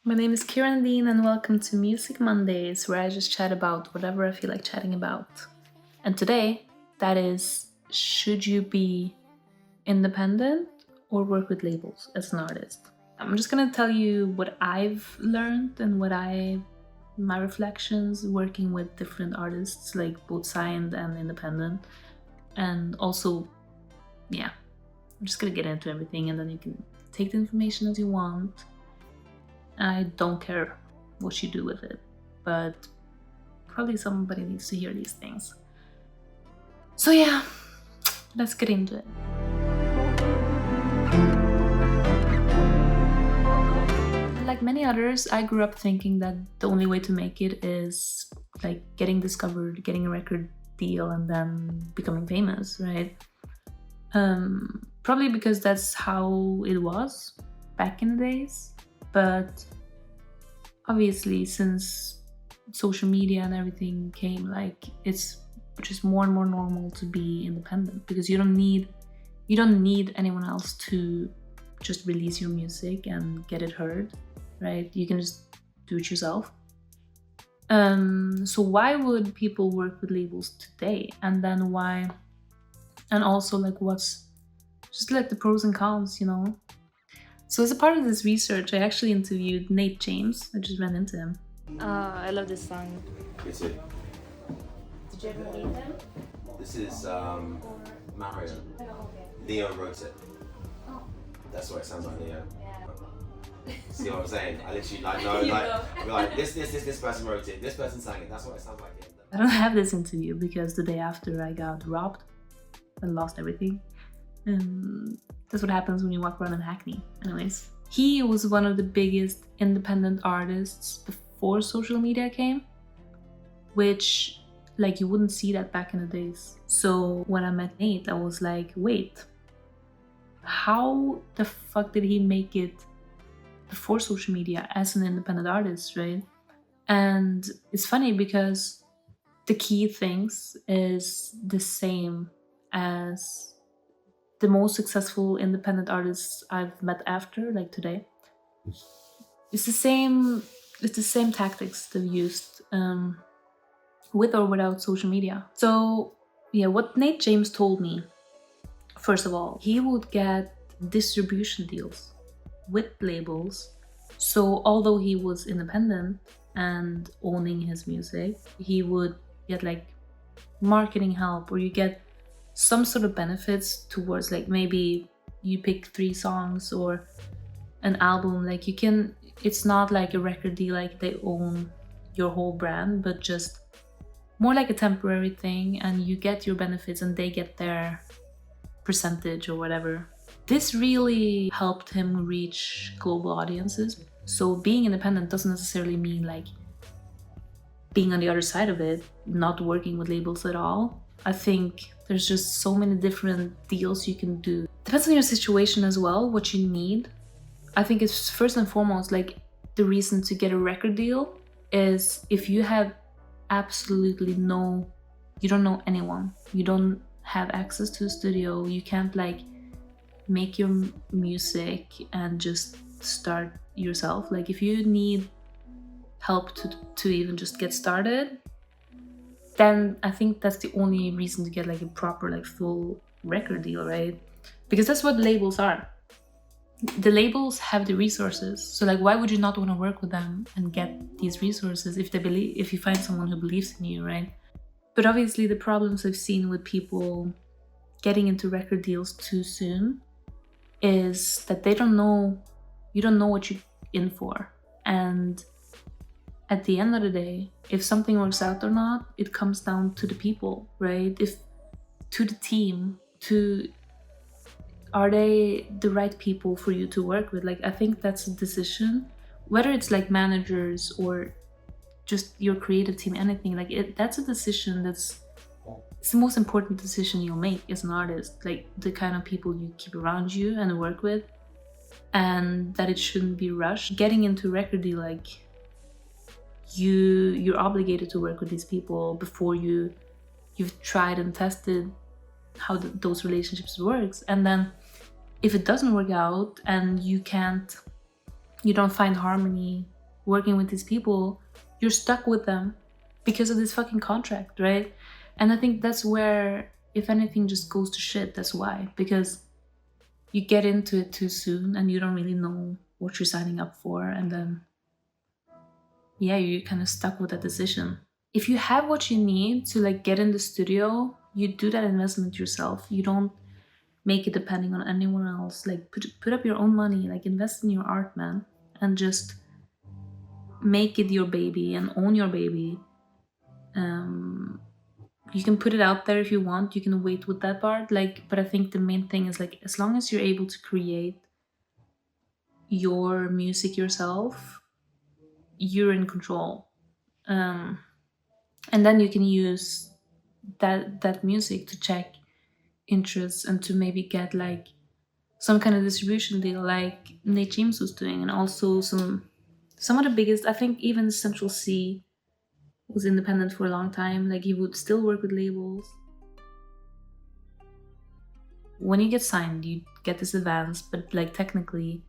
My name is Kieran Dean, and welcome to Music Mondays, where I just chat about whatever I feel like chatting about. And today, that is, should you be independent or work with labels as an artist? I'm just gonna tell you what I've learned and my reflections working with different artists, like both signed and independent. And also, yeah, I'm just gonna get into everything, and then you can take the information as you want. I don't care what you do with it, but probably somebody needs to hear these things. So, yeah, let's get into it. Like many others, I grew up thinking that the only way to make it is like getting discovered, getting a record deal, and then becoming famous, right? Probably because that's how it was back in the days. But obviously, since social media and everything came, like it's just more and more normal to be independent because you don't need anyone else to just release your music and get it heard, right? You can just do it yourself. So why would people work with labels today? And then why? And also, like, what's just like the pros and cons, you know? So as a part of this research, I actually interviewed Nate James. I just ran into him. I love this song. Me too. Did you ever meet him? This is Mario. Leo wrote it. That's what it sounds like, Leo. See what I'm saying? I literally like this person wrote it, this person sang it, that's what it sounds like. I don't have this interview because the day after I got robbed and lost everything. That's what happens when you walk around in Hackney. Anyways, he was one of the biggest independent artists before social media came, which like you wouldn't see that back in the days. So when I met Nate, I was like, wait, how the fuck did he make it before social media as an independent artist, right? And it's funny because the key things is the same as the most successful independent artists I've met after, like today. It's the same tactics they've used with or without social media. So yeah, what Nate James told me, first of all, he would get distribution deals with labels. So although he was independent and owning his music, he would get like marketing help, or you get some sort of benefits towards, like, maybe you pick 3 songs or an album. Like you can, it's not like a record deal, like they own your whole brand, but just more like a temporary thing, and you get your benefits and they get their percentage or whatever. This really helped him reach global audiences. So being independent doesn't necessarily mean like being on the other side of it, not working with labels at all. I think there's just so many different deals you can do. Depends on your situation as well, what you need. I think it's first and foremost, like, the reason to get a record deal is if you have absolutely you don't know anyone, you don't have access to a studio, you can't like make your music and just start yourself. Like if you need help to even just get started, then I think that's the only reason to get like a proper, like, full record deal, right? Because that's what labels are. The labels have the resources, so like why would you not want to work with them and get these resources if you find someone who believes in you, right? But obviously the problems I've seen with people getting into record deals too soon is that you don't know what you're in for. And at the end of the day, if something works out or not, it comes down to the people, right? To the team, are they the right people for you to work with? Like, I think that's a decision, whether it's like managers or just your creative team, anything, like that's a decision it's the most important decision you'll make as an artist, like the kind of people you keep around you and work with, and that it shouldn't be rushed. Getting into record deal, like you're obligated to work with these people before you've tried and tested how those relationships works. And then if it doesn't work out and you can't you don't find harmony working with these people, you're stuck with them because of this fucking contract, right? And I think that's where, if anything just goes to shit, that's why. Because you get into it too soon and you don't really know what you're signing up for, and then yeah, you're kind of stuck with that decision. If you have what you need to like get in the studio, you do that investment yourself. You don't make it depending on anyone else. Like put up your own money, like invest in your art, man, and just make it your baby and own your baby. Um, you can put it out there if you want. You can wait with that part, like. But I think the main thing is like as long as you're able to create your music yourself, you're in control. Um, and then you can use that music to check interests and to maybe get like some kind of distribution deal like Nate James was doing, and also some of the biggest. I think even Central C was independent for a long time. Like he would still work with labels. When you get signed, you get this advance, but like technically,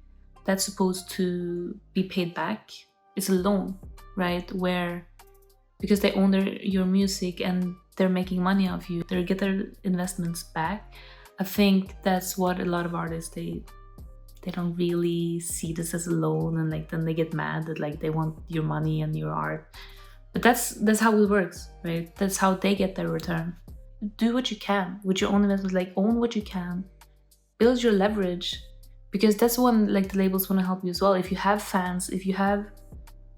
that's supposed to be paid back. It's a loan, right? Where because they own your music and they're making money off you, they get their investments back. I think that's what a lot of artists they don't really see this as a loan, and like then they get mad that like they want your money and your art. But that's how it works, right? That's how they get their return. Do what you can with your own investment, like own what you can, build your leverage, because that's when like the labels want to help you as well. If you have fans, if you have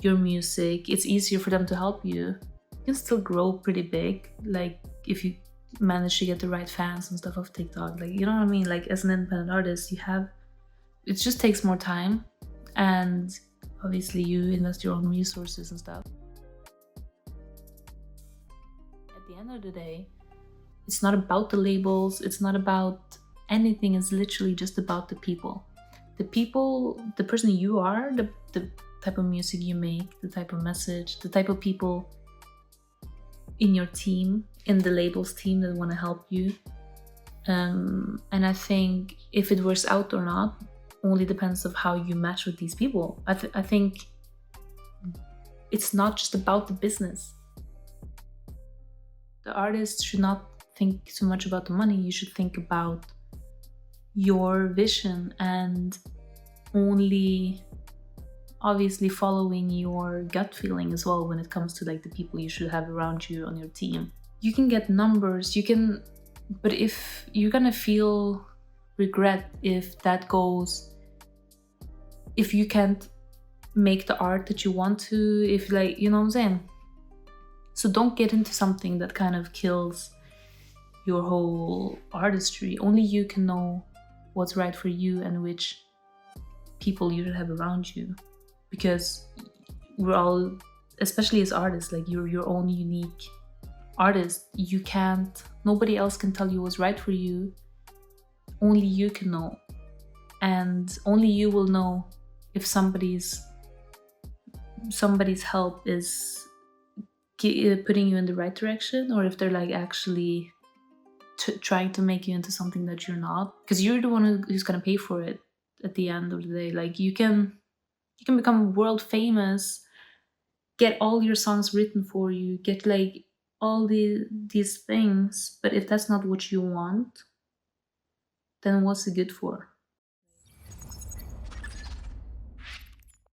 your music, it's easier for them to help you. You can still grow pretty big, like if you manage to get the right fans and stuff off TikTok. Like you know what I mean? Like as an independent artist, it just takes more time, and obviously you invest your own resources and stuff. At the end of the day, it's not about the labels, it's not about anything, it's literally just about the people. The people, the person you are, the type of music you make, the type of message, the type of people in your team, in the labels team that want to help you. And I think if it works out or not only depends of how you match with these people. I think it's not just about the business. The artist should not think too much about the money. You should think about your vision and only obviously following your gut feeling as well when it comes to like the people you should have around you on your team. You can get numbers, but if you're gonna feel regret if that goes, if you can't make the art that you want to, if like, you know what I'm saying? So don't get into something that kind of kills your whole artistry. Only you can know what's right for you and which people you should have around you. Because we're all, especially as artists, like you're your own unique artist. Nobody else can tell you what's right for you. Only you can know. And only you will know if somebody's help is putting you in the right direction, or if they're like actually trying to make you into something that you're not. Because you're the one who's gonna pay for it at the end of the day. Like you can become world famous, get all your songs written for you, get like all these things, but if that's not what you want, then what's it good for?